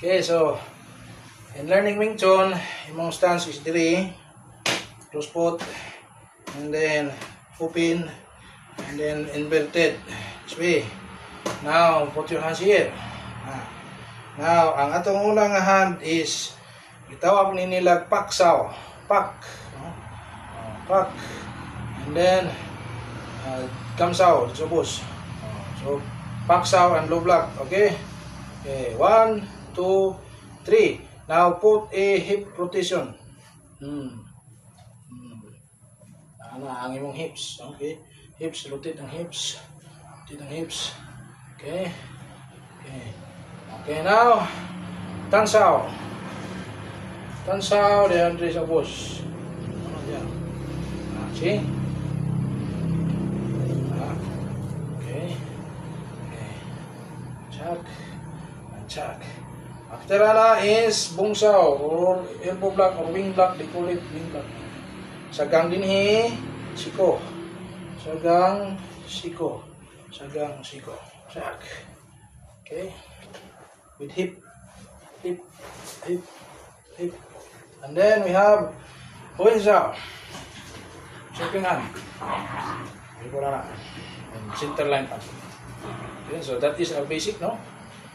Okay, so in learning Wing Chun, imong stance is diri, close foot, and then open, and then inverted. This way. Now, put your hands here. Now, ang atong unang hand is gitawag ni nila paksaw. Pak. Pak. And then kamsaw, subos. So, paksaw and low block. Okay? Okay, 1, 2, 3. Now put a hip rotation. Ang imong hips. Okay? Hips, rotate ang hips. Rotate ang hips. Okay? Okay. Okay, now tansaw. Tansaw de Andre sa boss. Ano yan? See? Okay. Okay. Check. Check. After na is bungsaw or elbow block or wing block, they call it wing block. Sagang dinhi, siko. Sagang siko. Sagang siko. Check. Okay. With hip, hip, hip, hip. And then we have bungsaw. Checking hand. And center line up. Okay, so that is a basic, no?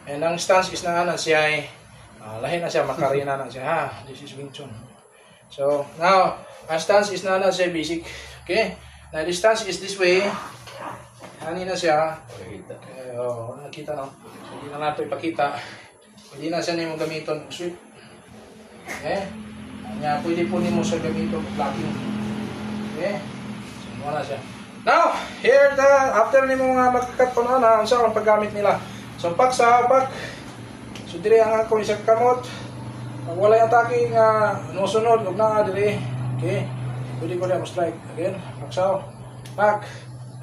And ang stance is na siya ay lahi na siya, makarina na siya. Ha, this is Wing Chun. So, now, ang stance is na siya basic. Okay? Now, the stance is this way. Hani na siya. Nakita, no? So, hindi na natin ipakita. Hindi na siya na yung gamiton. Sweep. Okay? Kanya, pwede po ni mo siya gamiton. Blocking. Okay? So, wala siya. Now, here, after ni mo nga magkakat po na, sa ang paggamit nila. So, pak sa pak. So, diri ang ako isang kamot. Pag wala yung atake nga nusunod, huwag na diri. Okay? Pwede ko rin strike. Again, pak sa pak.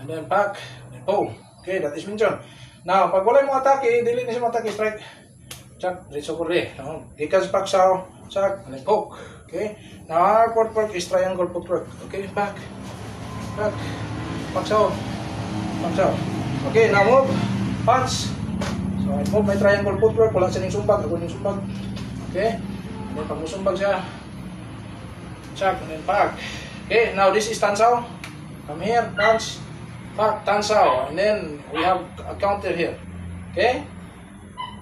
And then pak. And then boom. Okay, that is Wing Chun. Now, pag wala yung atake, dili na siya atake strike. Chak, diretso ko rin. Gikas pak sa chak, and then poke. Okay? Now, our footwork is triangle footwork. Okay, pak. Pak. Pak sa. Pak sa. Okay, now move. Punch. So, I move my triangle footwork, wala siya ng sumbag, ako ng sumbag. Okay? And then, pag musumbag siya, check, and then pack. Okay, now this is tansaw. Come here, punch, pack, tansaw. And then, we have a counter here. Okay?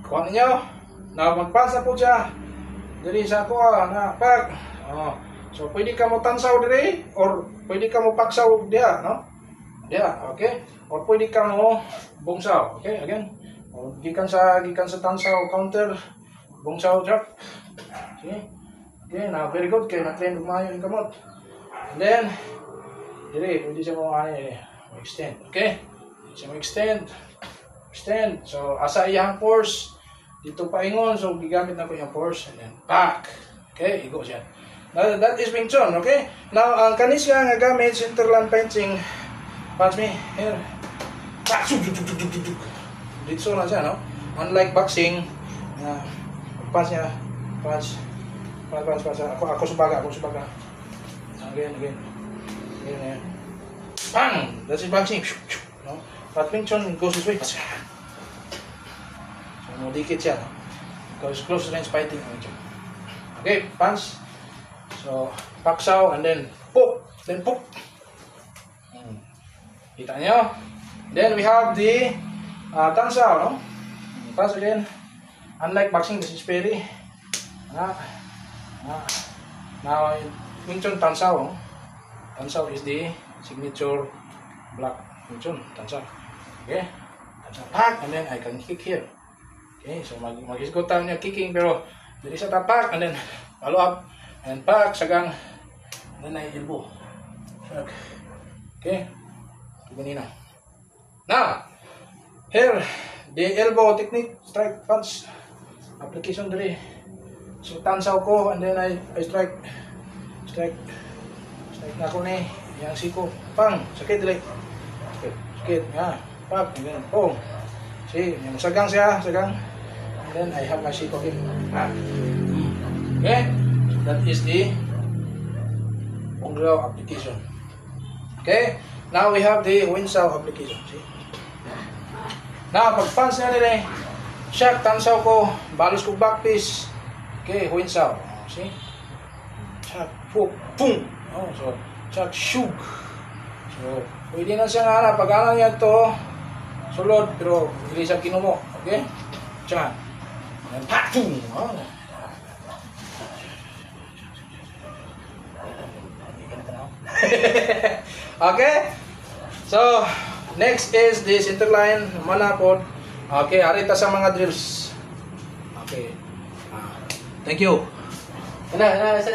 Kuha ninyo. Now, mag-punch na po siya. Diri sa kuha, na, pack. So, pwede ka mo tansaw diri, or pwede ka mo paksaw diya, no? Diya, okay? Or pwede ka mo bungsaw. Okay, again. Gikan sa tansaw counter bungsaw drop. Okay? Okay, now very good kay na-train umayo yung kamot. And then dire pwede siya mo extend. Okay? Pwede siya mo extend. Extend. So asa iyang force dito paingon, so gigamit na ko yung force and then back. Okay, igo siya. Now that is Wing Chun, okay? Now ang kanis nga gamit centerland punching. Punch me here. Dito na siya, no? Unlike boxing, punch niya, punch. Ako subaga. Again. Bang! That's it, boxing. No? But Wing Chun goes this way. So, dikit siya, no? Because close range fighting. Okay, punch. So, paksaw, and then poke. Then poke. Kita nyo? Then we have the tansaw, no? Pass again. Unlike boxing, this is very. Now, Wing Chun tansaw, no? Tansaw is the signature block. Wing Chun tansaw. Okay? Tansaw pack, and then I can kick here. Okay, so mag-isgot tayo niya kicking, pero dili sa tapak, and then follow up, and pack, sagang, and then I elbow. Okay? Ito ganina. Now, here, the elbow technique, strike, punch, application diri. So, tansaw ko, and then I strike na ko ni, yang siko, pang, sakit dili. Sakit, pag, and then, boom. See, yung sagang siya, and then I have my siko here. Okay, that is the Onglaw application. Okay, now we have the Winsaw application. See? Now, pag punch na nila, Shak, tansaw ko, balos ko back piece. Okay, huinsaw. See? Shak, puk, pung. Oh, so, shak, shug. So, pwede na siya nga na. Pag-anan niya ito, sulod, pero hindi siya kinumo. Okay? Shak. And patung. Oh. Okay? So, next is this interline manapod. Okay, arita sa mga drills. Okay. Thank you. Isa.